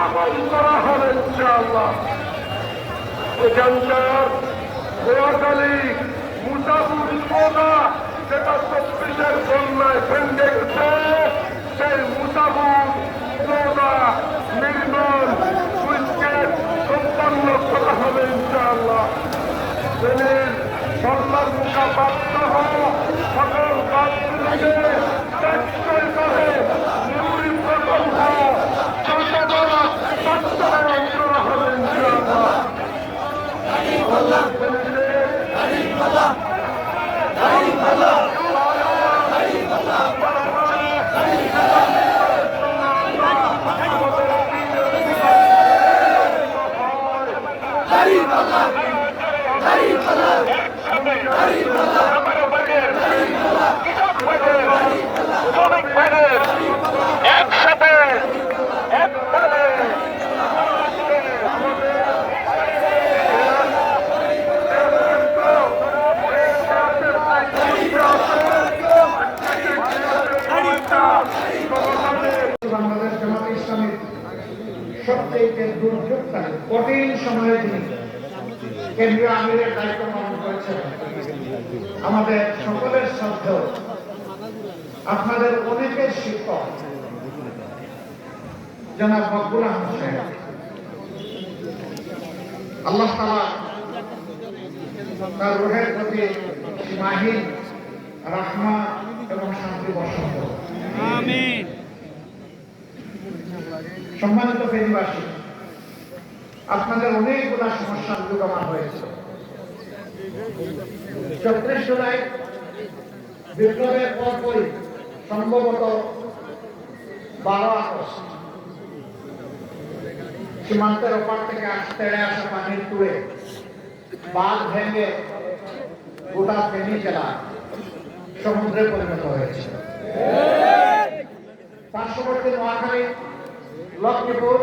আমল করা হবে ইনশাআল্লাহ। এখানকার নোয়াখালী মুসাফুর সোনা যেটা 24-এর বন্যায় ভেঙে গেছে, সেই মুসাফুর সোনা নির্মাণ সুইচগেট সম্পন্ন করা হবে ইনশাআল্লাহ। ট্রেনের সরকার মুখাপাত সহ সকল কাজগুলিকে টেকসই করে নিউরি প্রকল্প বাস্তবায়ন করা হবে ইনশাআল্লাহ। একসাথে একবারে বাংলাদেশ জামাত ইসলামীর সবচেয়ে দুর্যোগকালে কঠিন সময়ে তিনি কেন্দ্রীয় আমিরের দায়িত্ব পালন করেছেন। আমাদের সকলের শ্রদ্ধেয়, আপনাদের অনেকের শিক্ষক জনাব মকবুল আহমদ সাহেব, আল্লাহ তাআলা তার রূহের প্রতি সীমাহীন রাহমা এবং শান্তি বর্ষণ করুন। আমিন। সম্মানিত ফেনীবাসী, আপনাদের অনেকগুলো সমস্যার যুগমান হয়েছে। 34 জুলাই বিপ্লবের পরপরই সম্ভবত 12 আগস্ট সীমান্তের ওপার থেকে তেড়ে আসা পানির তুলে বাঁধ ভেঙে গোটা ফেনী জেলা সমুদ্রে পরিণত হয়েছে। পার্শ্ববর্তী নোয়াখালী, লক্ষ্মীপুর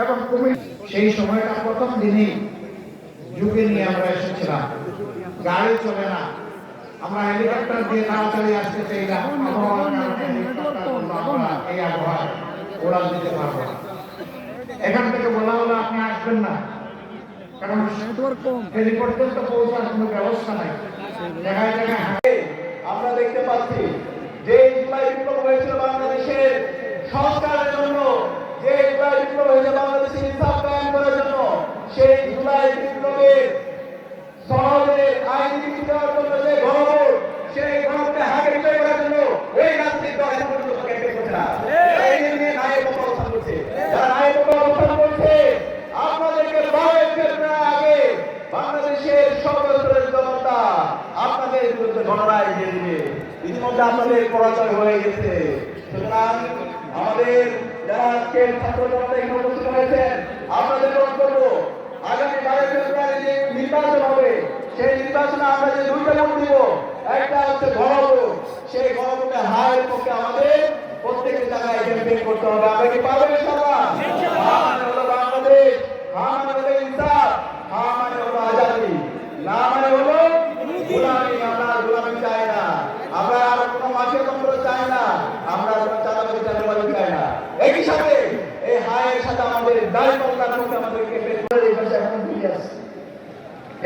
এবং কুমিল্লা সেই সময়টা প্রথম দিনই ঝুঁকি নিয়ে আমরা এসেছিলাম। গাড়ি চলে না, আমরা হেলিকপ্টার দিয়ে তাড়াতাড়ি আসতে চাইলাম। এই আবহাওয়া উড়াল দিতে পারবো না। এখান থেকে বলা হলো আপনি আসবেন না, কারণ হেলি পর্যন্ত পৌঁছার কোনো ব্যবস্থা নাই। জায়গায় জায়গায় আমরা দেখতে পাচ্ছি যে জুলাই বিপ্লব হয়েছিল বাংলাদেশের সংস্কারের জন্য, যে জুলাই বিপ্লব হয়েছে বাংলাদেশের ইনসাফ কায়েম করার জন্য, সেই জুলাই বিপ্লবের সনদের আইনজীবী দেওয়ার জন্য যে গণভোট, সেই গণভোটে হাতে বিজয় করার জন্য ওই রাজনৈতিক দল এখন পর্যন্ত ক্যাম্পেইন করছে না। এই নিয়ে নায়ক অবস্থান করছে। যারা নায়ক অবস্থান করছে, আপনাদেরকে ভয় ফেলবে আগে বাংলাদেশের সর্বস্তরের জনতা আপনাদের বিরুদ্ধে গণরায় দিয়ে দিবে। ইতিমধ্যে আপনাদের পরাজয় হয়ে গেছে। সুতরাং আমাদের যারা আজকে ছাত্র জনতা এখানে উপস্থিত হয়েছেন, আপনাদের অনুরোধ করবো আগামী 12 ফেব্রুয়ারি যে নির্বাচন হবে, সেই নির্বাচনে আমরা যে দুইটা ভোট দিব, একটা হচ্ছে গণভোট। সেই গণভোটে হারের পক্ষে আমাদের প্রত্যেকটা জায়গায় ক্যাম্পেইন করতে হবে। আমরা কি পারবেন ইনশাআল্লাহ? হ্যাঁ মানে হলো বাংলাদেশ, হ্যাঁ মানে হলো ইনসাফ, হ্যাঁ মানে হলো আজাদী, না মানে হলো গোলামি। আমরা গোলামি চাই না, আমরা আর কোনো মাফিয়া তন্ত্র চাই না, আমরা কোনো চাঁদাবাজি চাঁদাবাজি চাই না। একই সাথে এই হায়ের সাথে আমাদের দায় পাল্লার পক্ষে আমাদেরকে এখন ফিরে আসছে।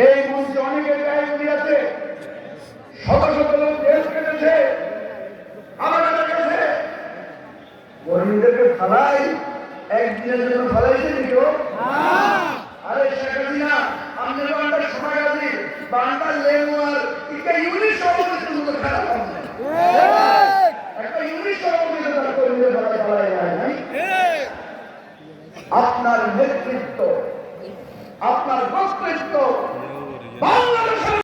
এই মঞ্চে অনেকের গায়ে গুলি আছে, শত শত লোক জেল কেটেছে, আমাদের কাছে কর্মীদেরকে ফালাই একদিনের জন্য ফালাইছে দিও। আরে শেখ হাসিনা আমনে বান্দার সময় আছে, বান্দার লেগুয়ার ইকা ইউনিট সভাপতির মতো খারাপ হবে।